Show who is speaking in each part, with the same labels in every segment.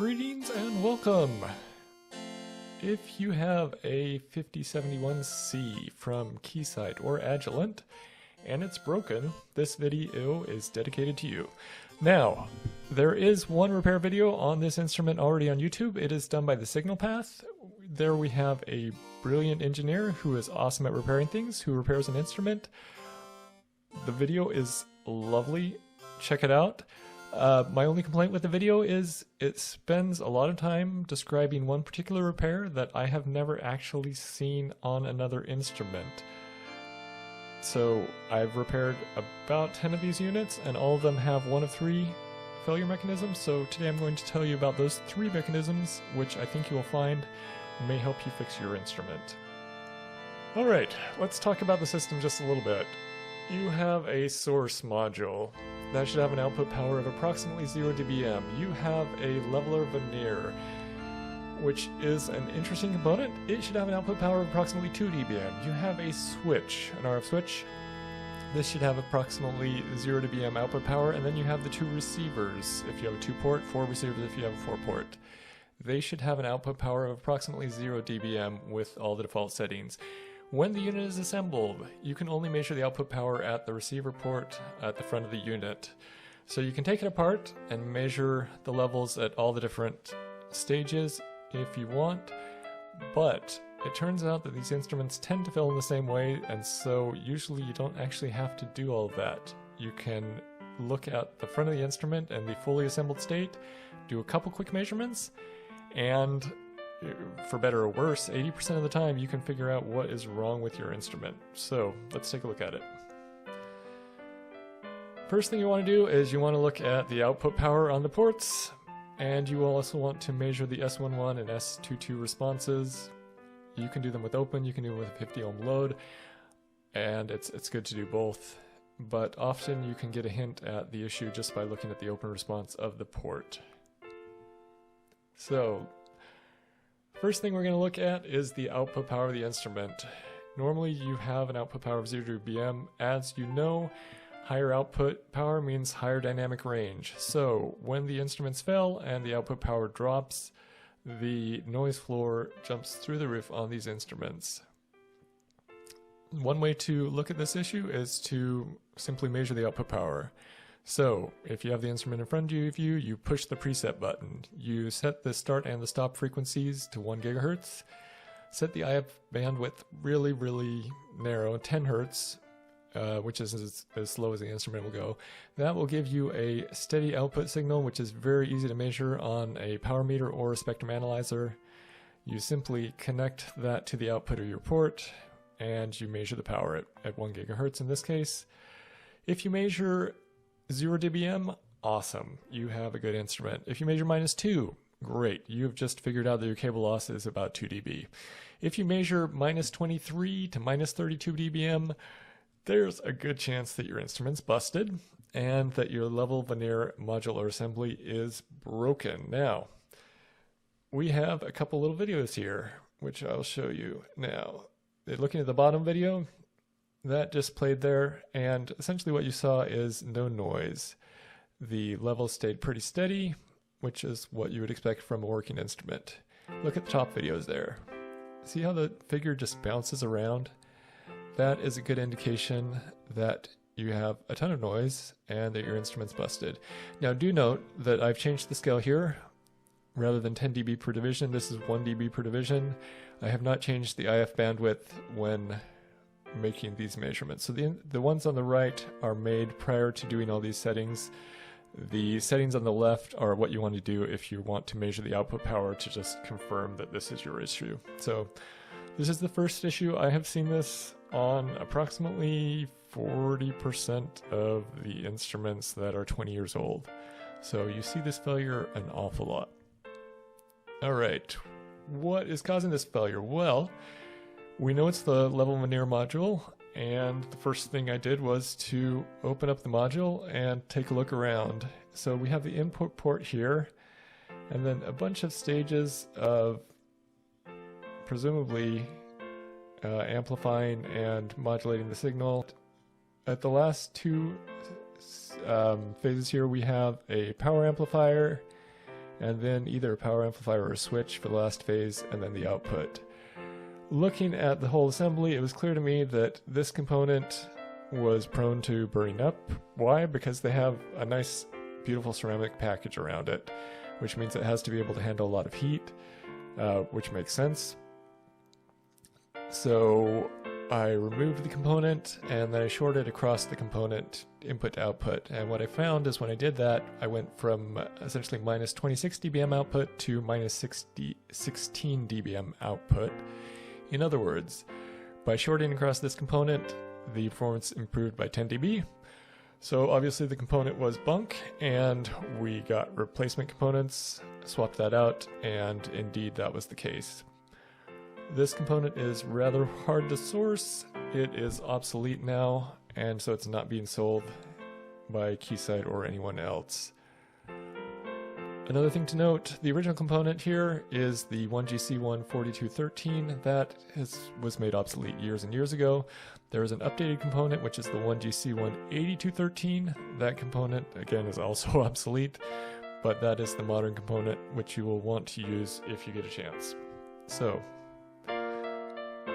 Speaker 1: Greetings and welcome! If you have a E5071C from Keysight or Agilent and it's broken, this video is dedicated to you. Now, there is one repair video on this instrument already on YouTube. It is done by the Signal Path. There we have a brilliant engineer who is awesome at repairing things, who repairs an instrument. The video is lovely. Check it out. My only complaint with the video is it spends a lot of time describing one particular repair that I have never actually seen on another instrument. So I've repaired about 10 of these units and all of them have one of 3 failure mechanisms. So today I'm going to tell you about those 3 mechanisms, which I think you will find may help you fix your instrument. Alright, let's talk about the system just a little bit. You have a source module. That should have an output power of approximately 0 dBm. You have a leveler Vernier, which is an interesting component. It should have an output power of approximately 2 dBm. You have a switch, an RF switch. This should have approximately 0 dBm output power, and then you have the 2 receivers. If you have a 2-port, 4 receivers if you have a 4-port. They should have an output power of approximately 0 dBm with all the default settings. When the unit is assembled, you can only measure the output power at the receiver port at the front of the unit. So you can take it apart and measure the levels at all the different stages if you want, but it turns out that these instruments tend to fail in the same way, and so usually you don't actually have to do all of that. You can look at the front of the instrument and the fully assembled state, do a couple quick measurements, and for better or worse, 80% of the time you can figure out what is wrong with your instrument. So let's take a look at it. First thing you want to do is you want to look at the output power on the ports, and you will also want to measure the S11 and S22 responses. You can do them with open, you can do them with a 50 ohm load, and it's good to do both, but often you can get a hint at the issue just by looking at the open response of the port. So first thing we're going to look at is the output power of the instrument. Normally you have an output power of 0 dBm. As you know, higher output power means higher dynamic range. So when the instruments fail and the output power drops, the noise floor jumps through the roof on these instruments. One way to look at this issue is to simply measure the output power. So if you have the instrument in front of you, you push the preset button. You set the start and the stop frequencies to 1 GHz. Set the IF bandwidth really, really narrow, 10 Hz, which is as slow as the instrument will go. That will give you a steady output signal, which is very easy to measure on a power meter or a spectrum analyzer. You simply connect that to the output of your port, and you measure the power at 1 GHz in this case. If you measure 0 dBm, awesome, you have a good instrument. If you measure -2, great, you've just figured out that your cable loss is about 2 dB. If you measure -23 to -32 dBm, there's a good chance that your instrument's busted and that your level Vernier module or assembly is broken. Now, we have a couple little videos here, which I'll show you now. Looking at the bottom video, that just played there, and essentially what you saw is no noise. The level stayed pretty steady, which is what you would expect from a working instrument. Look at the top videos there. See how the figure just bounces around? That is a good indication that you have a ton of noise and that your instrument's busted. Now do note that I've changed the scale here. Rather than 10 dB per division, this is 1 dB per division. I have not changed the IF bandwidth when making these measurements. So the ones on the right are made prior to doing all these settings. The settings on the left are what you want to do if you want to measure the output power to just confirm that this is your issue. So this is the first issue. I have seen this on approximately 40% of the instruments that are 20 years old. So you see this failure an awful lot. All right, what is causing this failure? Well, we know it's the level Vernier module, and the first thing I did was to open up the module and take a look around. So we have the input port here, and then a bunch of stages of presumably amplifying and modulating the signal. At the last 2 phases here, we have a power amplifier and then either a power amplifier or a switch for the last phase, and then the output. Looking at the whole assembly, it was clear to me that this component was prone to burning up. Why? Because they have a nice, beautiful ceramic package around it, which means it has to be able to handle a lot of heat, which makes sense. So I removed the component and then I shorted across the component input to output. And what I found is when I did that, I went from essentially minus 26 dBm output to minus 16 dBm output. In other words, by shorting across this component, the performance improved by 10 dB. So obviously the component was bunk, and we got replacement components, swapped that out, and indeed that was the case. This component is rather hard to source. It is obsolete now, and so it's not being sold by Keysight or anyone else. Another thing to note, the original component here is the 1GC1 4213. That was made obsolete years and years ago. There is an updated component, which is the 1GC1 8213. That component, again, is also obsolete, but that is the modern component, which you will want to use if you get a chance. So,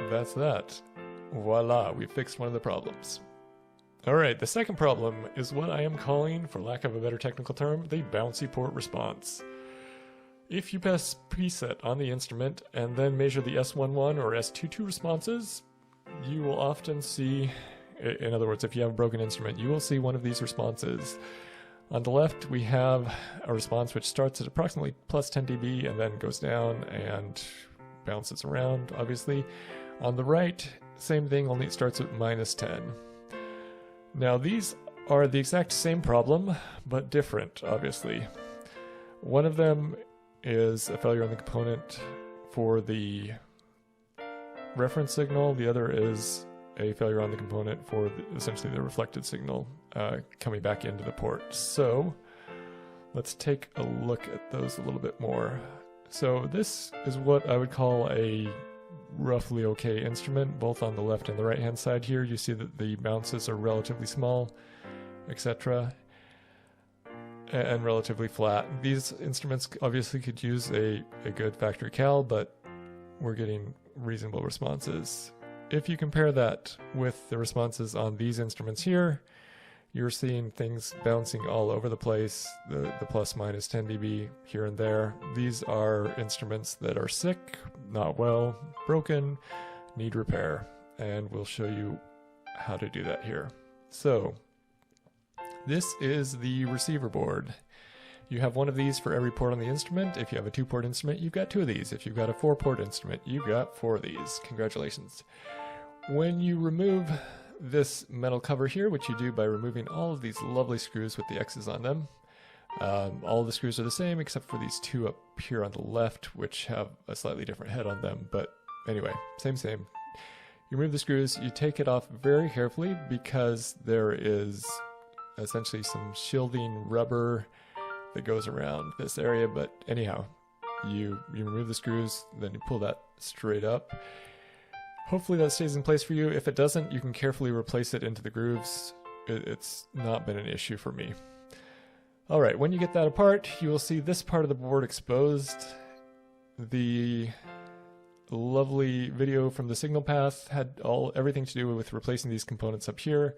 Speaker 1: that's that. Voila, we fixed one of the problems. Alright, the second problem is what I am calling, for lack of a better technical term, the bouncy port response. If you press preset on the instrument and then measure the S11 or S22 responses, you will often see, in other words, if you have a broken instrument, you will see one of these responses. On the left, we have a response which starts at approximately plus 10 dB and then goes down and bounces around, obviously. On the right, same thing, only it starts at minus 10. Now these are the exact same problem, but different, obviously. One of them is a failure on the component for the reference signal. The other is a failure on the component for essentially the reflected signal coming back into the port. So let's take a look at those a little bit more. So this is what I would call a roughly okay instrument. Both on the left and the right hand side here, you see that the bounces are relatively small, etc., and relatively flat. These instruments obviously could use a good factory cal, but we're getting reasonable responses. If you compare that with the responses on these instruments here, you're seeing things bouncing all over the place, the plus minus 10 dB here and there. These are instruments that are sick, not well, broken, need repair, and we'll show you how to do that here. So, this is the receiver board. You have one of these for every port on the instrument. If you have a 2-port instrument, you've got 2 of these. If you've got a 4-port instrument, you've got 4 of these. Congratulations. When you remove this metal cover here, which you do by removing all of these lovely screws with the X's on them. All of the screws are the same except for these 2 up here on the left, which have a slightly different head on them, but anyway, same. You remove the screws, you take it off very carefully because there is essentially some shielding rubber that goes around this area, but anyhow, you remove the screws, then you pull that straight up. Hopefully that stays in place for you. If it doesn't, you can carefully replace it into the grooves. It's not been an issue for me. Alright, when you get that apart, you will see this part of the board exposed. The lovely video from the signal path had everything to do with replacing these components up here.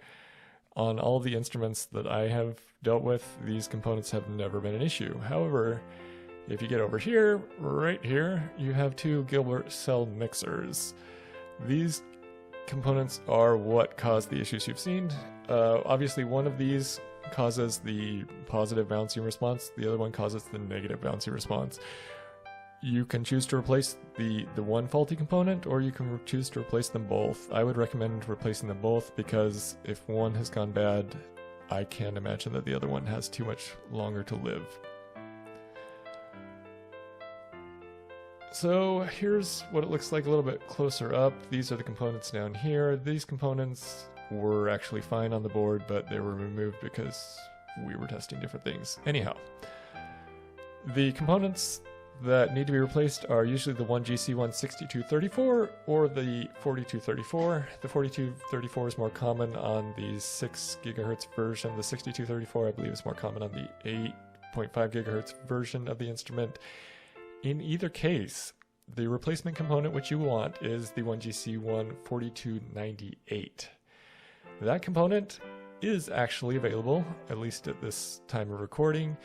Speaker 1: On all the instruments that I have dealt with, these components have never been an issue. However, if you get over here, right here, you have 2 Gilbert cell mixers. These components are what caused the issues you've seen. Obviously, one of these causes the positive bouncing response, the other one causes the negative bouncing response. You can choose to replace the one faulty component, or you can choose to replace them both. I would recommend replacing them both because if one has gone bad, I can't imagine that the other one has too much longer to live. So here's what it looks like a little bit closer up. These are the components down here. These components were actually fine on the board, but they were removed because we were testing different things. Anyhow, the components that need to be replaced are usually the 1GC1 6234 or the 4234. The 4234 is more common on the 6 GHz version. The 6234, I believe, is more common on the 0.5 gigahertz version of the instrument. In either case, the replacement component which you want is the 1GC14298. That component is actually available, at least at this time of recording.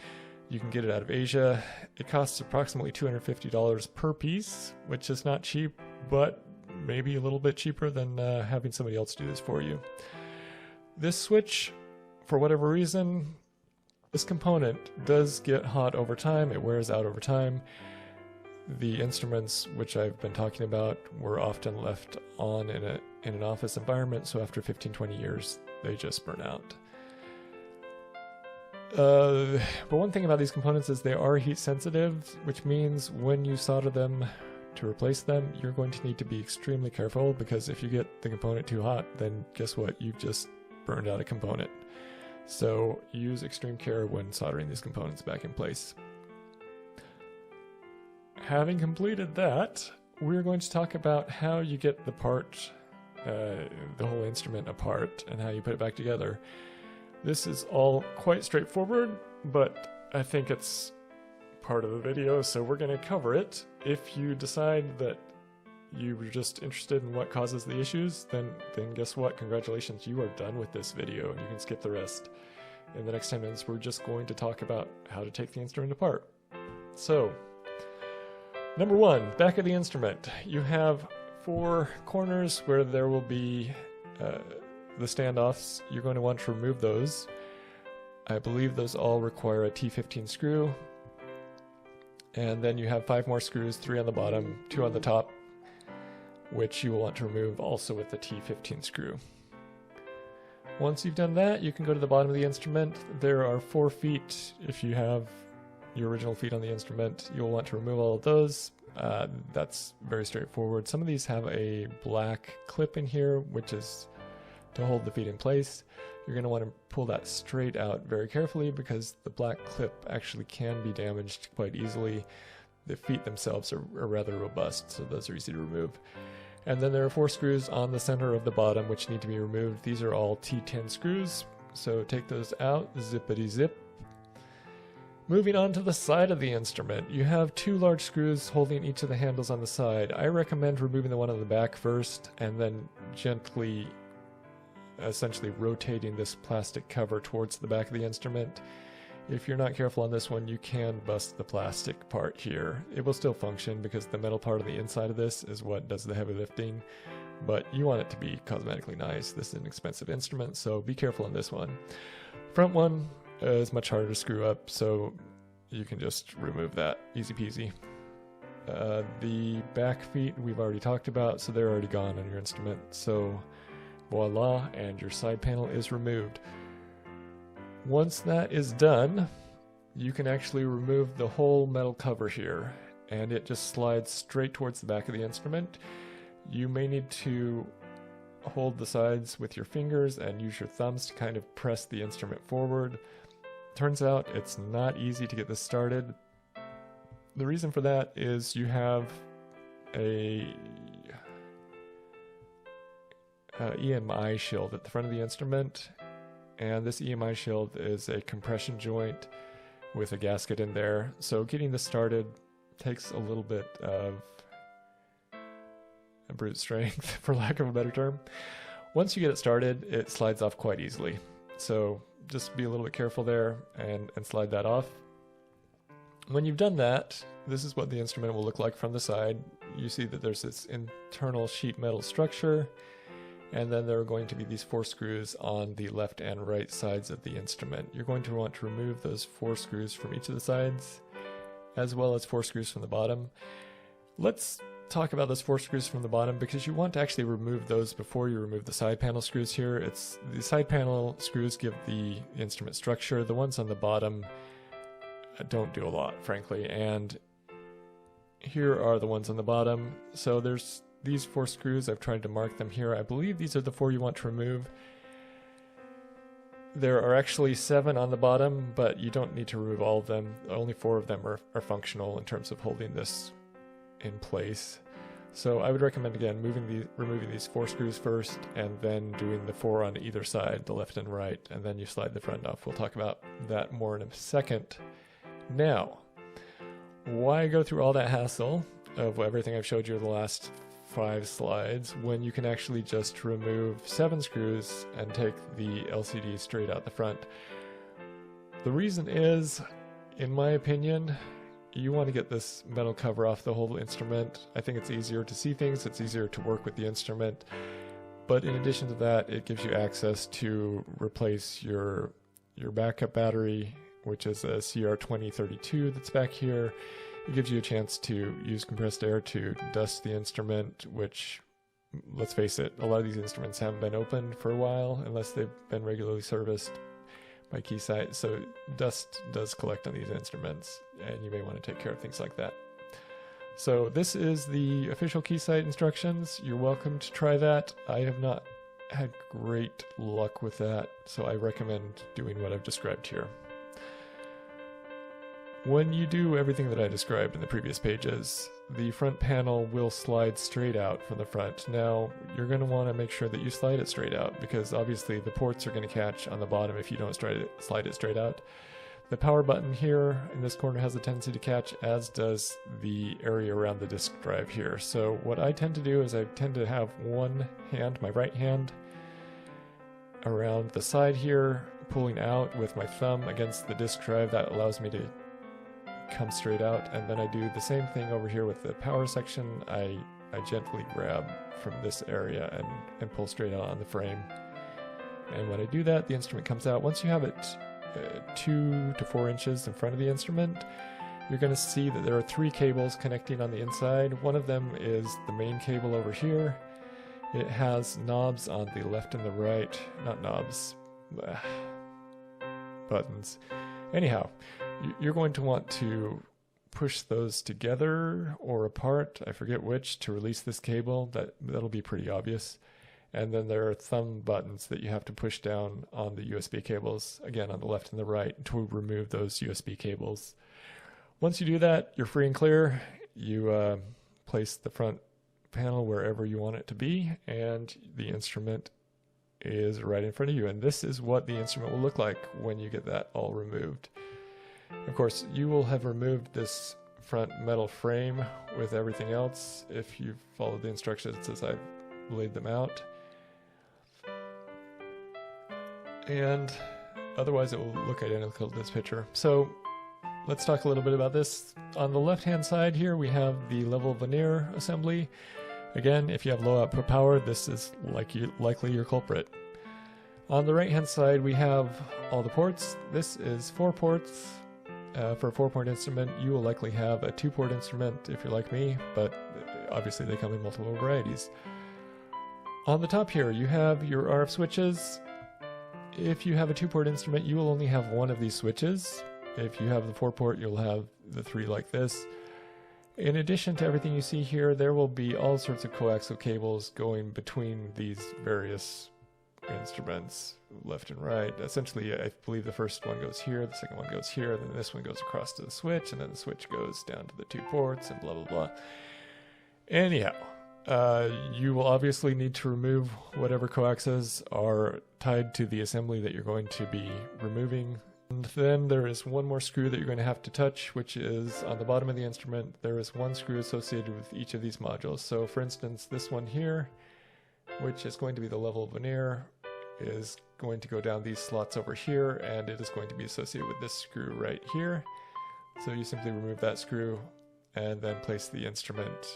Speaker 1: You can get it out of Asia. It costs approximately $250 per piece, which is not cheap, but maybe a little bit cheaper than having somebody else do this for you. This switch, for whatever reason, this component does get hot over time. It wears out over time. The instruments which I've been talking about were often left on in an office environment, so after 15-20 years, they just burn out. But one thing about these components is they are heat sensitive, which means when you solder them to replace them, you're going to need to be extremely careful, because if you get the component too hot, then guess what? You've just burned out a component. So use extreme care when soldering these components back in place. Having completed that, we're going to talk about how you get the part, the whole instrument apart, and how you put it back together. This is all quite straightforward, but I think it's part of the video, so we're going to cover it. If you decide that you were just interested in what causes the issues, then guess what? Congratulations, you are done with this video, and you can skip the rest. In the next 10 minutes, we're just going to talk about how to take the instrument apart. So, number one, back of the instrument. You have 4 corners where there will be the standoffs. You're going to want to remove those. I believe those all require a T15 screw. And then you have 5 more screws, 3 on the bottom, 2 on the top, which you will want to remove also with the T15 screw. Once you've done that, you can go to the bottom of the instrument. There are 4 feet. If you have your original feet on the instrument, you'll want to remove all of those. That's very straightforward. Some of these have a black clip in here, which is to hold the feet in place. You're going to want to pull that straight out very carefully, because the black clip actually can be damaged quite easily. The feet themselves are rather robust, so those are easy to remove. And then there are 4 screws on the center of the bottom which need to be removed. These are all T10 screws, so take those out, zippity zip. Moving on to the side of the instrument, you have 2 large screws holding each of the handles on the side. I recommend removing the one on the back first, and then gently, essentially rotating this plastic cover towards the back of the instrument. If you're not careful on this one, you can bust the plastic part here. It will still function because the metal part on the inside of this is what does the heavy lifting, but you want it to be cosmetically nice. This is an expensive instrument, so be careful on this one. Front one is much harder to screw up, so you can just remove that. Easy peasy. The back feet we've already talked about, so they're already gone on your instrument. So voila, and your side panel is removed. Once that is done, you can actually remove the whole metal cover here, and it just slides straight towards the back of the instrument. You may need to hold the sides with your fingers and use your thumbs to kind of press the instrument forward. Turns out it's not easy to get this started. The reason for that is you have a EMI shield at the front of the instrument, and this EMI shield is a compression joint with a gasket in there, so getting this started takes a little bit of brute strength, for lack of a better term. Once you get it started, it slides off quite easily, so just be a little bit careful there and slide that off. When you've done that, this is what the instrument will look like from the side. You see that there's this internal sheet metal structure, and then there are going to be these 4 screws on the left and right sides of the instrument. You're going to want to remove those 4 screws from each of the sides, as well as 4 screws from the bottom. Let's talk about those 4 screws from the bottom, because you want to actually remove those before you remove the side panel screws here. The side panel screws give the instrument structure. The ones on the bottom don't do a lot, frankly, and here are the ones on the bottom. So there's these 4 screws. I've tried to mark them here. I believe these are the 4 you want to remove. There are actually 7 on the bottom, but you don't need to remove all of them. Only 4 of them are functional in terms of holding this in place. So I would recommend, again, removing these 4 screws first, and then doing the 4 on either side, the left and right, and then you slide the front off. We'll talk about that more in a second. Now, why go through all that hassle of everything I've showed you in the last 5 slides when you can actually just remove 7 screws and take the LCD straight out the front? The reason is, in my opinion, you want to get this metal cover off the whole instrument. I think it's easier to see things, it's easier to work with the instrument, but in addition to that, it gives you access to replace your backup battery, which is a CR2032 that's back here. It gives you a chance to use compressed air to dust the instrument, which, let's face it, a lot of these instruments haven't been opened for a while unless they've been regularly serviced by Keysight, so dust does collect on these instruments, and you may want to take care of things like that. So this is the official Keysight instructions. You're welcome to try that. I have not had great luck with that, so I recommend doing what I've described here. When you do everything that I described in the previous pages, the front panel will slide straight out from the front. Now, you're going to want to make sure that you slide it straight out, because obviously the ports are going to catch on the bottom if you don't slide it straight out. The power button here in this corner has a tendency to catch, as does the area around the disk drive here. So what I tend to do is I tend to have one hand, my right hand, around the side here, pulling out with my thumb against the disk drive. That allows me to come straight out, and then I do the same thing over here with the power section. I gently grab from this area and pull straight out on the frame. And when I do that, the instrument comes out. Once you have it 2 to 4 inches in front of the instrument, you're going to see that there are 3 cables connecting on the inside. One of them is the main cable over here. It has knobs on the left and the right, not knobs, buttons. Anyhow, you're going to want to push those together or apart, I forget which, to release this cable. That'll be pretty obvious. And then there are thumb buttons that you have to push down on the USB cables, again on the left and the right, to remove those USB cables. Once you do that, you're free and clear. You place the front panel wherever you want it to be, and the instrument is right in front of you. And this is what the instrument will look like when you get that all removed. Of course, you will have removed this front metal frame with everything else if you've followed the instructions as I've laid them out. And otherwise it will look identical to this picture. So let's talk a little bit about this. On the left-hand side here, we have the level Vernier assembly. Again, if you have low output power, this is likely your culprit. On the right-hand side, we have all the ports. This is 4 ports. For a 4-port instrument, you will likely have a 2-port instrument if you're like me, but obviously they come in multiple varieties. On the top here, you have your RF switches. If you have a 2-port instrument, you will only have 1 of these switches. If you have the 4-port, you'll have the 3 like this. In addition to everything you see here, there will be all sorts of coaxial cables going between these various instruments, left and right. Essentially, I believe the first one goes here, the second one goes here, then this one goes across to the switch, and then the switch goes down to the 2 ports, and blah, blah, blah. Anyhow, you will obviously need to remove whatever coaxes are tied to the assembly that you're going to be removing. And then there is one more screw that you're going to have to touch, which is on the bottom of the instrument. There is 1 screw associated with each of these modules. So for instance, this one here, which is going to be the level Vernier, is going to go down these slots over here, and it is going to be associated with this screw right here. So you simply remove that screw and then place the instrument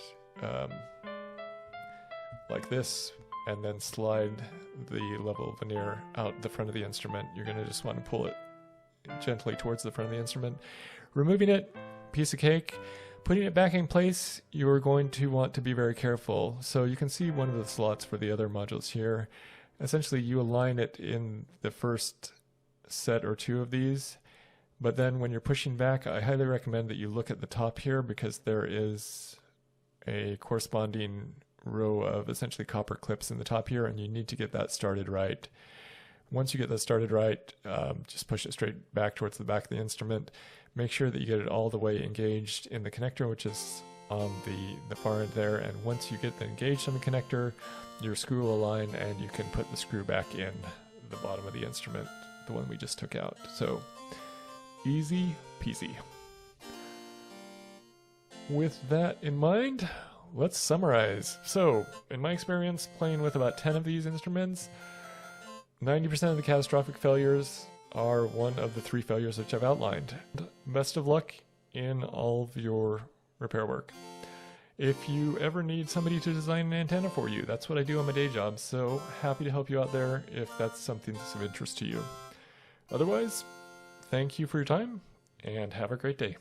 Speaker 1: like this, and then slide the level Vernier out the front of the instrument. You're going to just want to pull it gently towards the front of the instrument. Removing it, piece of cake. Putting it back in place, you're going to want to be very careful. So you can see one of the slots for the other modules here. Essentially, you align it in the first set or 2 of these, but then when you're pushing back, I highly recommend that you look at the top here, because there is a corresponding row of essentially copper clips in the top here, and you need to get that started right. Once you get that started right, just push it straight back towards the back of the instrument. Make sure that you get it all the way engaged in the connector, which is on the far end there, and once you get it engaged on the connector, your screw will align and you can put the screw back in the bottom of the instrument, the one we just took out. So easy peasy. with that in mind, let's summarize. So, in my experience playing with about 10 of these instruments, 90% of the catastrophic failures are one of the 3 failures which I've outlined. Best of luck in all of your repair work. If you ever need somebody to design an antenna for you, that's what I do on my day job, so happy to help you out there if that's something that's of interest to you. Otherwise, thank you for your time, and have a great day.